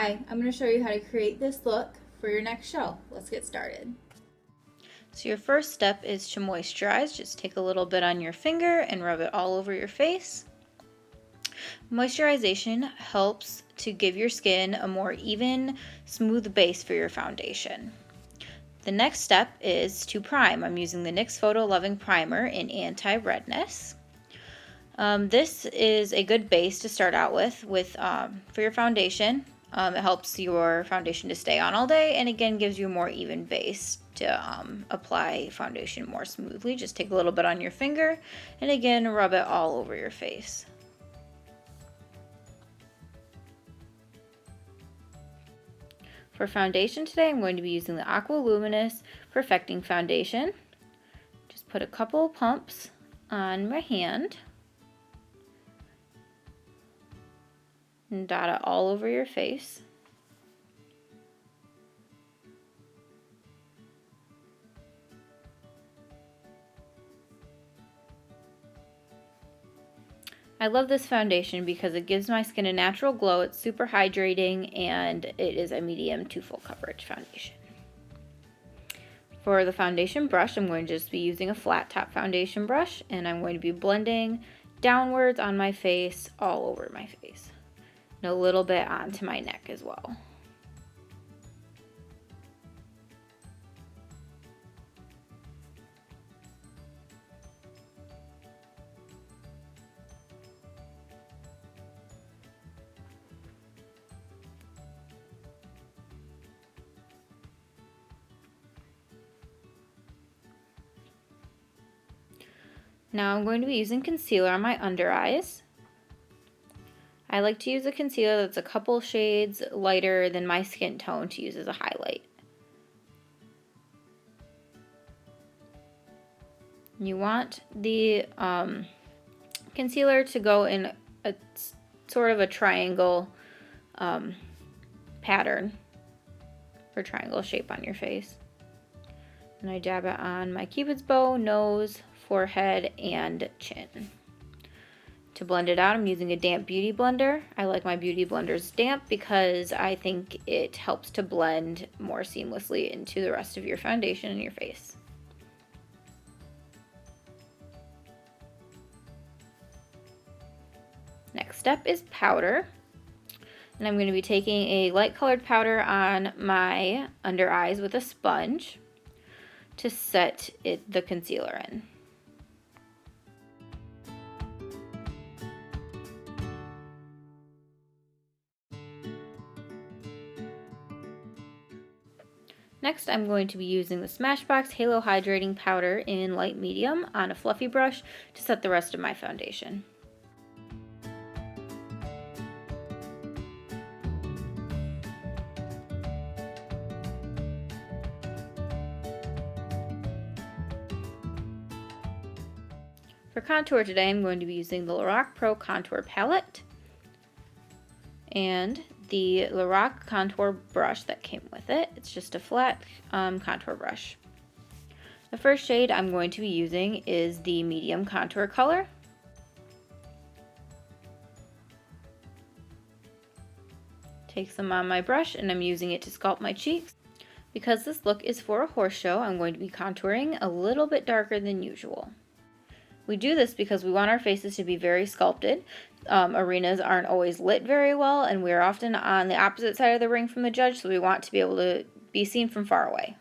Hi, I'm going to show you how to create this look for your next show. Let's get started. So your first step is to moisturize. Just take a little bit on your finger and rub it all over your face. Moisturization helps to give your skin a more even, smooth base for your foundation. The next step is to prime. I'm using the NYX Photo Loving Primer in Anti-Redness. This is a good base to start out with for your foundation. It helps your foundation to stay on all day, and again gives you a more even base to apply foundation more smoothly. Just take a little bit on your finger and again rub it all over your face. For foundation today, I'm going to be using the Aqua Luminous Perfecting Foundation. Just put a couple pumps on my hand and dot it all over your face. I love this foundation because it gives my skin a natural glow. It's super hydrating and it is a medium to full coverage foundation. For the foundation brush, I'm going to just be using a flat top foundation brush, and I'm going to be blending downwards on my face, all over my face, and a little bit onto my neck as well. Now I'm going to be using concealer on my under eyes. I like to use a concealer that's a couple shades lighter than my skin tone to use as a highlight. You want the concealer to go in a sort of a triangle pattern or triangle shape on your face. And I dab it on my cupid's bow, nose, forehead, and chin. To blend it out, I'm using a damp beauty blender. I like my beauty blenders damp because I think it helps to blend more seamlessly into the rest of your foundation and your face. Next step is powder. And I'm going to be taking a light colored powder on my under eyes with a sponge to set the concealer in. Next, I'm going to be using the Smashbox Halo Hydrating Powder in light medium on a fluffy brush to set the rest of my foundation. For contour today, I'm going to be using the Lorac Pro Contour Palette and the Lorac Contour Brush that came with it. It's just a flat contour brush. The first shade I'm going to be using is the medium contour color. Take some on my brush and I'm using it to sculpt my cheeks. Because this look is for a horse show, I'm going to be contouring a little bit darker than usual. We do this because we want our faces to be very sculpted. Arenas aren't always lit very well, and we're often on the opposite side of the ring from the judge, so we want to be able to be seen from far away.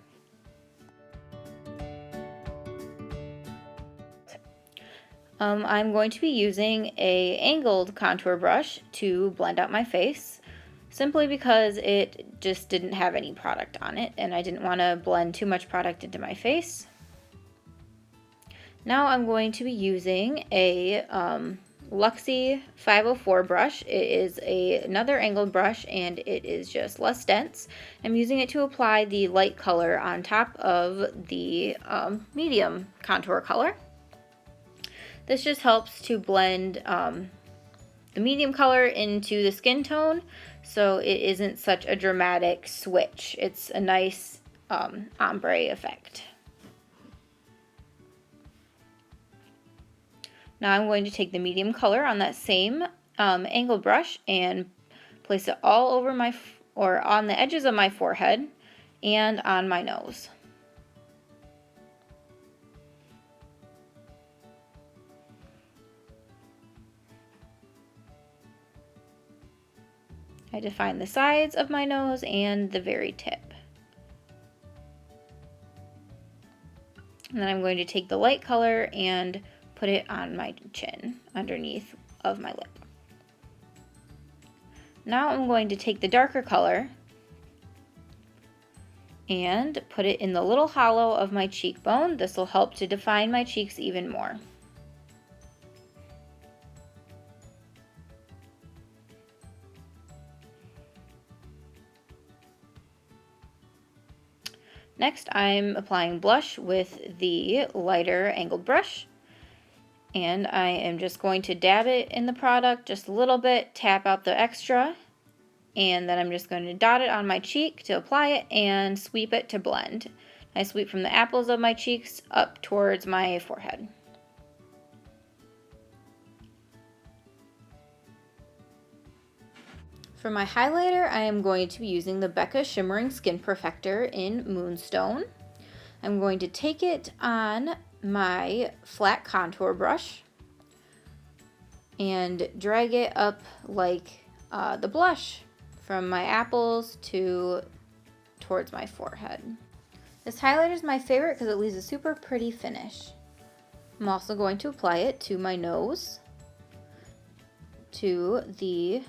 I'm going to be using an angled contour brush to blend out my face, simply because it just didn't have any product on it, and I didn't want to blend too much product into my face. Now I'm going to be using a Luxie 504 brush. It is another angled brush and it is just less dense. I'm using it to apply the light color on top of the medium contour color. This just helps to blend the medium color into the skin tone, so it isn't such a dramatic switch. It's a nice ombre effect. Now I'm going to take the medium color on that same angled brush and place it all over my or on the edges of my forehead and on my nose. I define the sides of my nose and the very tip. And then I'm going to take the light color and put it on my chin, underneath of my lip. Now I'm going to take the darker color and put it in the little hollow of my cheekbone. This will help to define my cheeks even more. Next, I'm applying blush with the lighter angled brush, and I am just going to dab it in the product just a little bit, tap out the extra, and then I'm just going to dot it on my cheek to apply it and sweep it to blend. I sweep from the apples of my cheeks up towards my forehead. For my highlighter, I am going to be using the Becca Shimmering Skin Perfector in Moonstone. I'm going to take it on my flat contour brush and drag it up like the blush from my apples towards my forehead. This highlighter is my favorite because it leaves a super pretty finish. I'm also going to apply it to my nose, to the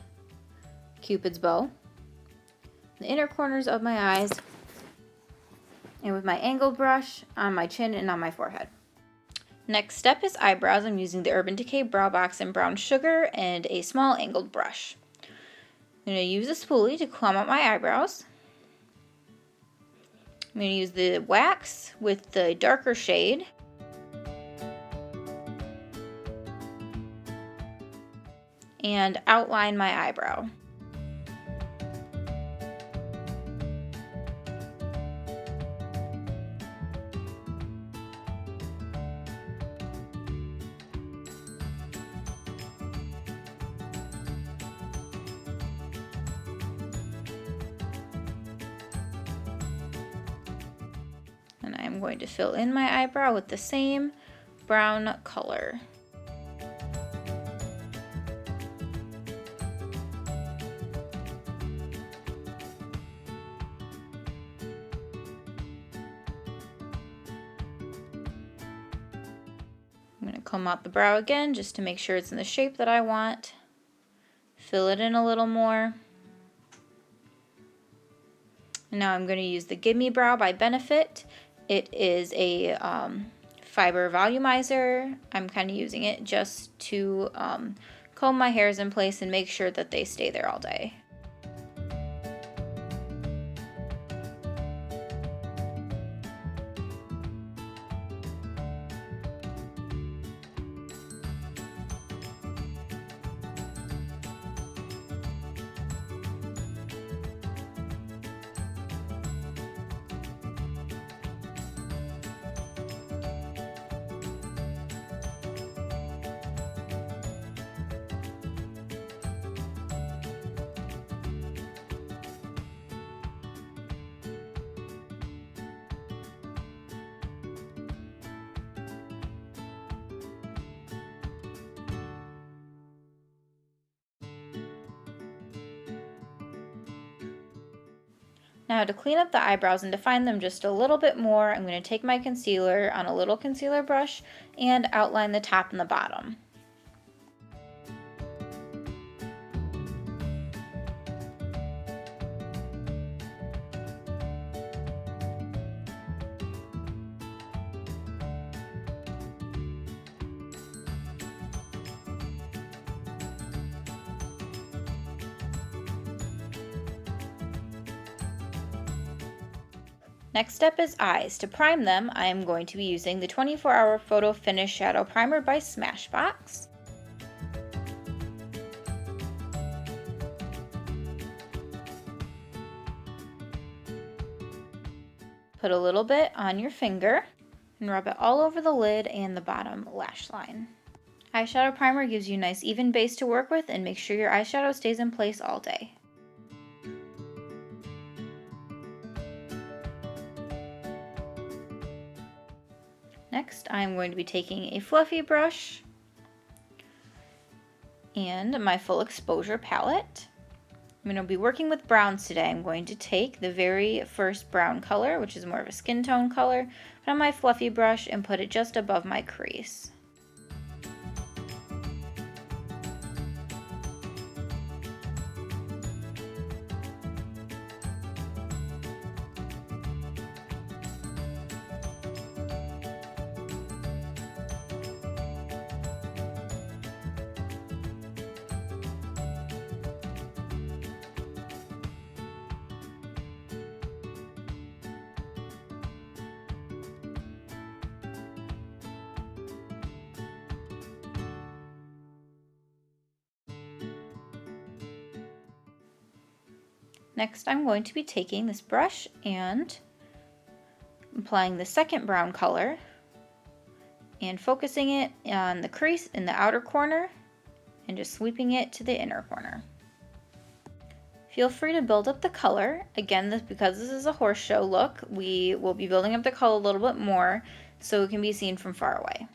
Cupid's bow, the inner corners of my eyes, and with my angled brush on my chin and on my forehead. Next step is eyebrows. I'm using the Urban Decay Brow Box in Brown Sugar and a small angled brush. I'm going to use a spoolie to comb out my eyebrows. I'm going to use the wax with the darker shade. And outline my eyebrow. And I'm going to fill in my eyebrow with the same brown color. I'm going to comb out the brow again just to make sure it's in the shape that I want. Fill it in a little more. And now I'm going to use the Gimme Brow by Benefit. It is a fiber volumizer. I'm kind of using it just to comb my hairs in place and make sure that they stay there all day. Now to clean up the eyebrows and define them just a little bit more, I'm going to take my concealer on a little concealer brush and outline the top and the bottom. Next step is eyes. To prime them, I am going to be using the 24-Hour Photo Finish Shadow Primer by Smashbox. Put a little bit on your finger and rub it all over the lid and the bottom lash line. Eyeshadow primer gives you a nice even base to work with and make sure your eyeshadow stays in place all day. Next, I'm going to be taking a fluffy brush and my full exposure palette. I'm going to be working with browns today. I'm going to take the very first brown color, which is more of a skin tone color, put on my fluffy brush and put it just above my crease. Next, I'm going to be taking this brush and applying the second brown color and focusing it on the crease in the outer corner and just sweeping it to the inner corner. Feel free to build up the color. Again, because this is a horse show look, we will be building up the color a little bit more so it can be seen from far away.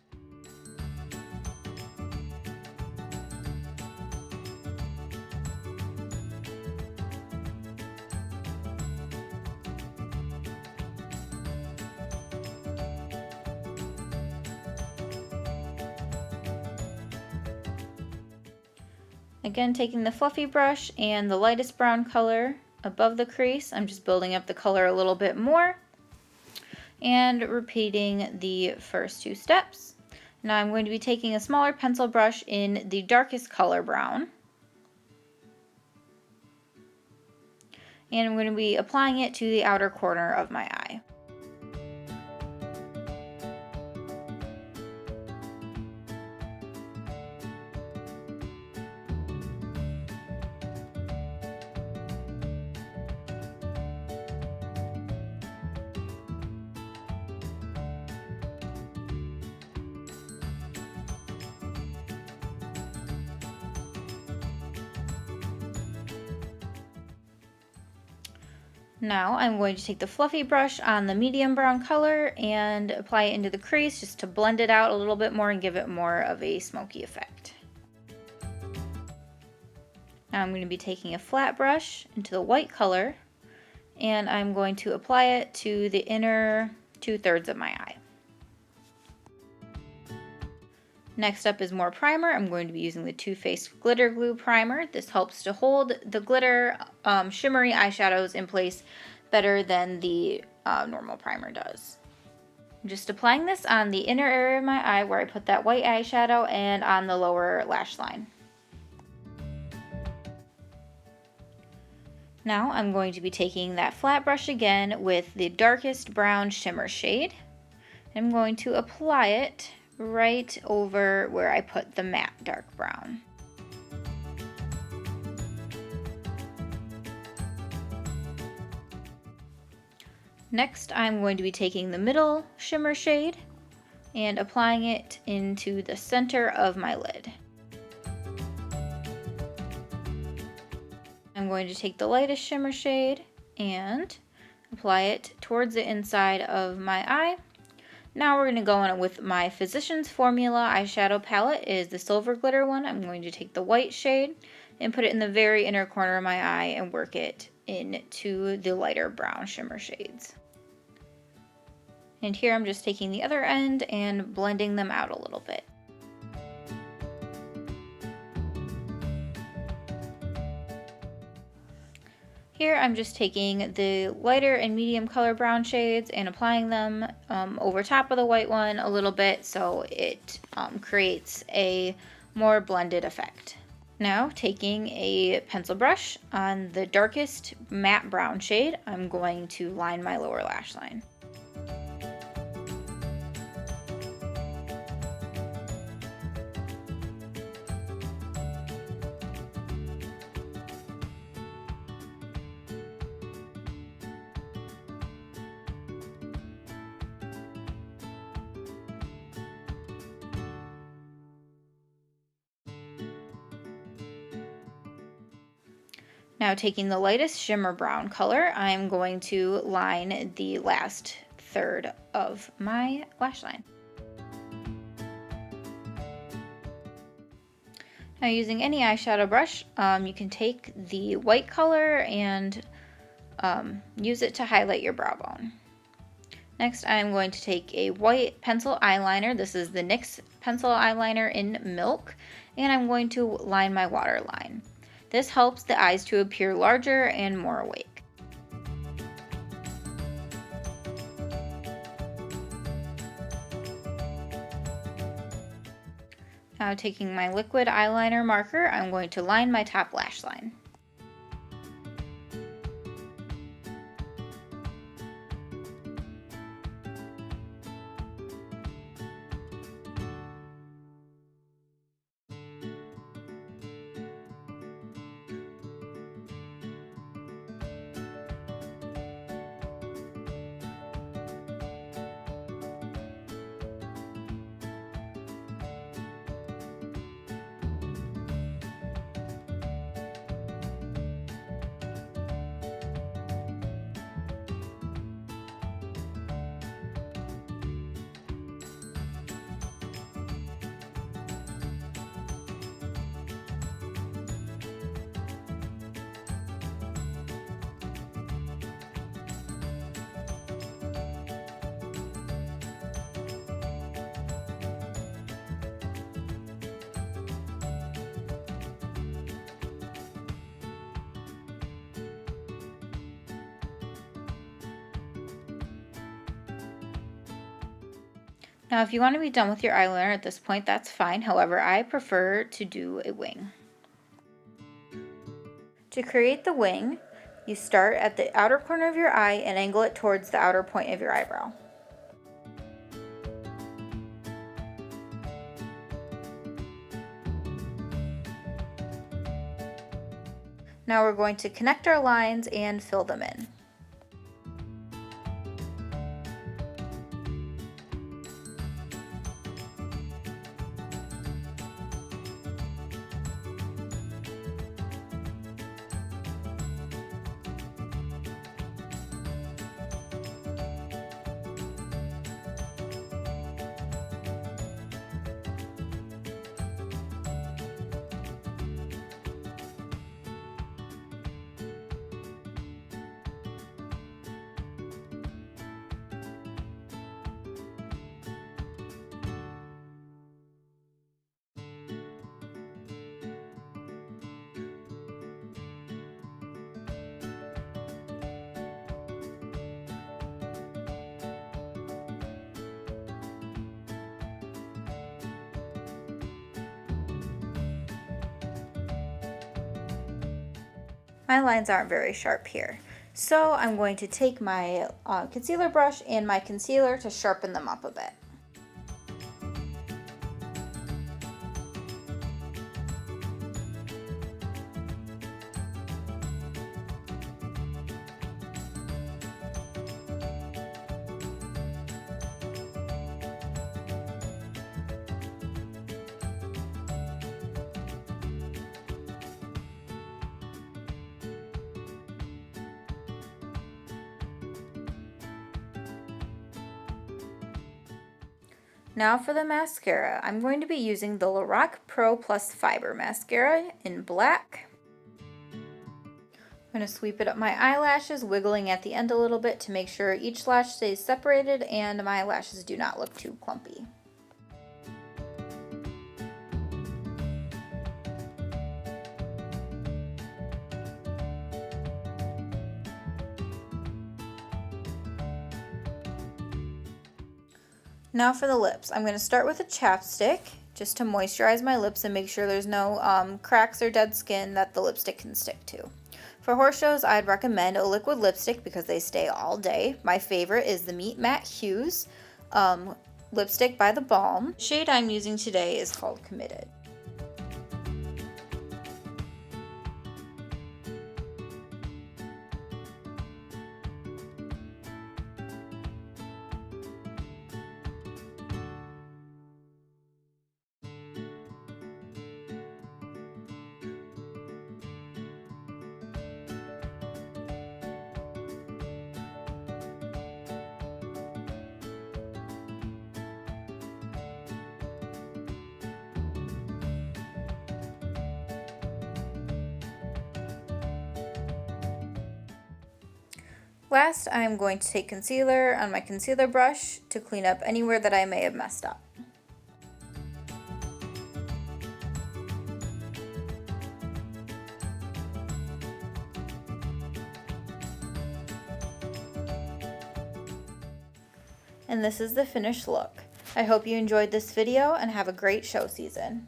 Again, taking the fluffy brush and the lightest brown color above the crease, I'm just building up the color a little bit more and repeating the first two steps. Now I'm going to be taking a smaller pencil brush in the darkest color brown, and I'm going to be applying it to the outer corner of my eye. Now I'm going to take the fluffy brush on the medium brown color and apply it into the crease just to blend it out a little bit more and give it more of a smoky effect. Now I'm going to be taking a flat brush into the white color and I'm going to apply it to the inner 2/3 of my eye. Next up is more primer. I'm going to be using the Too Faced Glitter Glue Primer. This helps to hold the glitter shimmery eyeshadows in place better than the normal primer does. I'm just applying this on the inner area of my eye where I put that white eyeshadow and on the lower lash line. Now I'm going to be taking that flat brush again with the darkest brown shimmer shade. I'm going to apply it right over where I put the matte dark brown. Next, I'm going to be taking the middle shimmer shade and applying it into the center of my lid. I'm going to take the lightest shimmer shade and apply it towards the inside of my eye. Now we're going to go in with my Physicians Formula eyeshadow palette. It is the silver glitter one. I'm going to take the white shade and put it in the very inner corner of my eye and work it into the lighter brown shimmer shades. And here I'm just taking the other end and blending them out a little bit. Here I'm just taking the lighter and medium color brown shades and applying them over top of the white one a little bit so it creates a more blended effect. Now taking a pencil brush on the darkest matte brown shade, I'm going to line my lower lash line. Now taking the lightest shimmer brown color, I'm going to line the last third of my lash line. Now using any eyeshadow brush, you can take the white color and use it to highlight your brow bone. Next, I'm going to take a white pencil eyeliner. This is the NYX pencil eyeliner in Milk, and I'm going to line my waterline. This helps the eyes to appear larger and more awake. Now taking my liquid eyeliner marker, I'm going to line my top lash line. Now if you want to be done with your eyeliner at this point, that's fine. However, I prefer to do a wing. To create the wing, you start at the outer corner of your eye and angle it towards the outer point of your eyebrow. Now we're going to connect our lines and fill them in. My lines aren't very sharp here, so I'm going to take my concealer brush and my concealer to sharpen them up a bit. Now for the mascara, I'm going to be using the Lorac Pro Plus Fiber Mascara in black. I'm going to sweep it up my eyelashes, wiggling at the end a little bit to make sure each lash stays separated and my lashes do not look too clumpy. Now for the lips, I'm going to start with a chapstick just to moisturize my lips and make sure there's no cracks or dead skin that the lipstick can stick to. For horse shows, I'd recommend a liquid lipstick because they stay all day. My favorite is the Meet Matte Hues lipstick by The Balm. The shade I'm using today is called Committed. Last, I'm going to take concealer on my concealer brush to clean up anywhere that I may have messed up. And this is the finished look. I hope you enjoyed this video and have a great show season.